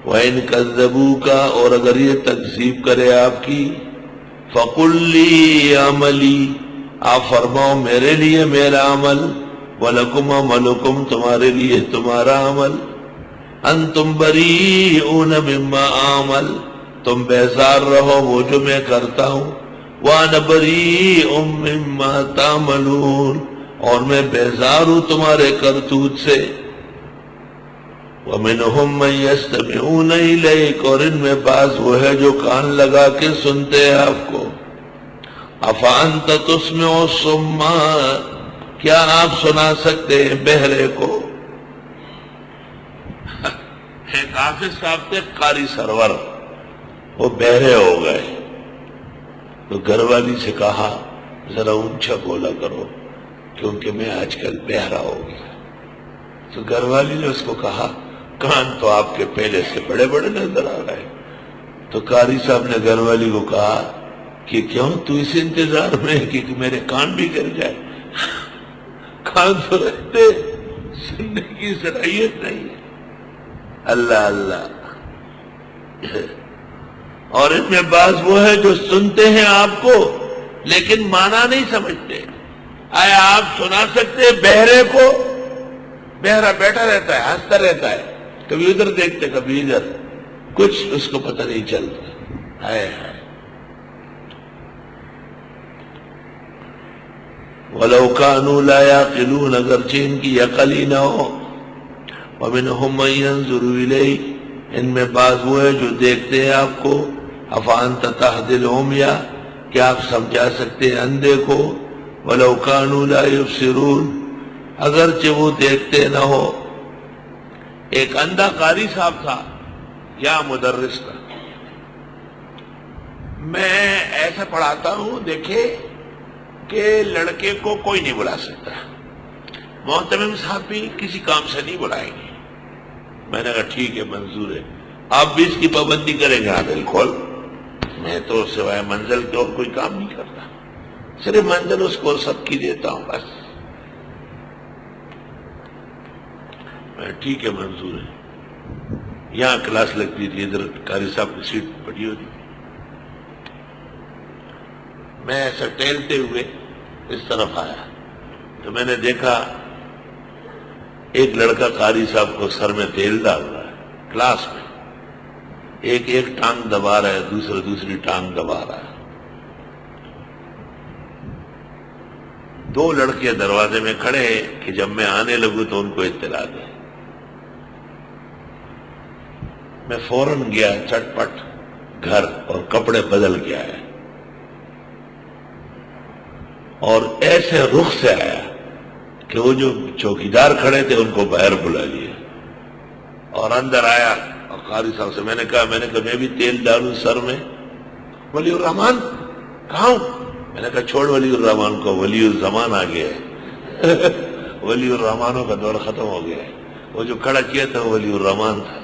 وَإِنْ كَذَّبُوكَ، اور اگر یہ تکذیب کرے آپ کی، فَقُلْ لِي عَمَلِي، آپ فرماؤ میرے لیے میرا عمل، وَلَكُمْ عَمَلُكُمْ، تمہارے لیے تمہارا عمل، أَنْتُمْ بَرِيئُونَ مِمَّا أَعْمَلُ، تم بیزار رہو وہ جو میں کرتا ہوں، وَأَنَا بَرِيءٌ مِّمَّا تَعْمَلُونَ، اور میں بیزار ہوں تمہارے کرتوت سے۔ وَمِنْهُمْ مَنْ يَسْتَمِعُونَ إِلَيْكَ، اور ان میں بعض وہ ہے جو کان لگا کے سنتے ہیں آپ کو۔ أَفَأَنْتَ تُسْمِعُ الصُّمَّ، کیا آپ سنا سکتے ہیں بہرے کو؟ ایک حافظ صاحب تھے قاری سرور، وہ بہرے ہو گئے تو گھر والی سے کہا ذرا اونچا بولا کرو کیونکہ میں آج کل بہرا ہو گیا۔ تو گھر والی نے اس کو کہا کان تو آپ کے پہلے سے بڑے بڑے نظر آ رہے۔ تو قاری صاحب نے گھر والی کو کہا کہ کیوں تو اس انتظار میں ہے کہ میرے کان بھی گر جائے؟ کان تو رہتے، سننے کی صلاحیت نہیں ہے۔ اللہ اللہ۔ اور ان میں بعض وہ ہے جو سنتے ہیں آپ کو لیکن معنی نہیں سمجھتے۔ آیا آپ سنا سکتے بہرے کو؟ بہرا بیٹھا رہتا ہے، ہنستا رہتا ہے، کبھی ادھر دیکھتے کبھی ادھر، کچھ اس کو پتہ نہیں چلتا۔ ہائے ہائے۔ وَلَوْ كَانُوا لَا يَعْقِلُونَ، اگرچہ ان کی عقل ہی نہ ہو۔ وَمِنْهُمْ مَنْ يَنْظُرُ إِلَيْكَ، ان میں بعض وہ ہے جو دیکھتے ہیں آپ کو۔ أَفَأَنْتَ تَهْدِي الْعُمْيَ، کیا آپ سمجھا سکتے ہیں اندھے کو؟ وَلَوْ كَانُوا لَا يُبْصِرُونَ، اگرچہ وہ دیکھتے نہ ہو۔ ایک اندھا قاری صاحب تھا یا مدرس تھا، میں ایسا پڑھاتا ہوں دیکھے کہ لڑکے کو کوئی نہیں بلا سکتا، محتمم صاحب بھی کسی کام سے نہیں بلائیں گے۔ میں نے کہا ٹھیک ہے، منظور ہے، آپ بھی اس کی پابندی کریں گے؟ ہاں بالکل، میں تو سوائے منزل کے اور کوئی کام نہیں کرتا، صرف منزل اس کو سب کی دیتا ہوں بس۔ میں ٹھیک ہے، منظور ہے۔ یہاں کلاس لگتی تھی، ادھر قاری صاحب کی سیٹ پڑی ہوتی تھی۔ میں ایسا ٹہلتے ہوئے اس طرف آیا تو میں نے دیکھا ایک لڑکا قاری صاحب کو سر میں تیل ڈال رہا ہے کلاس میں، ایک ٹانگ دبا رہا ہے، دوسری ٹانگ دبا رہا ہے۔ دو لڑکے دروازے میں کھڑے ہیں کہ جب میں آنے لگوں تو ان کو اطلاع دیں۔ میں فوراً گیا چٹ پٹ گھر اور کپڑے بدل کے آیا اور ایسے رخ سے آیا کہ وہ جو چوکیدار کھڑے تھے ان کو باہر بلا لیا اور اندر آیا اور قاری صاحب سے میں نے کہا میں بھی تیل ڈالوں سر میں؟ ولی الرحمان کہاں ہوں؟ میں نے کہا چھوڑ ولی الرحمان کو، ولی الزمان آ گیا ہے۔ ولی الرحمانوں کا دور ختم ہو گیا ہے، وہ جو کھڑا کیا تھا وہ ولی الرحمان تھا۔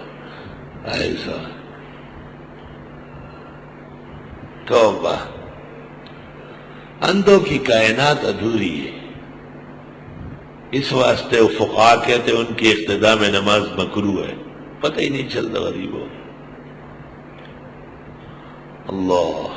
ایسا توبہ۔ اندھوں کی کائنات ادھوری ہے، اس واسطے وہ فقہا کہتے ہیں ان کی اقتداء میں نماز مکروہ ہے، پتہ ہی نہیں چلتا غریبوں۔ اللہ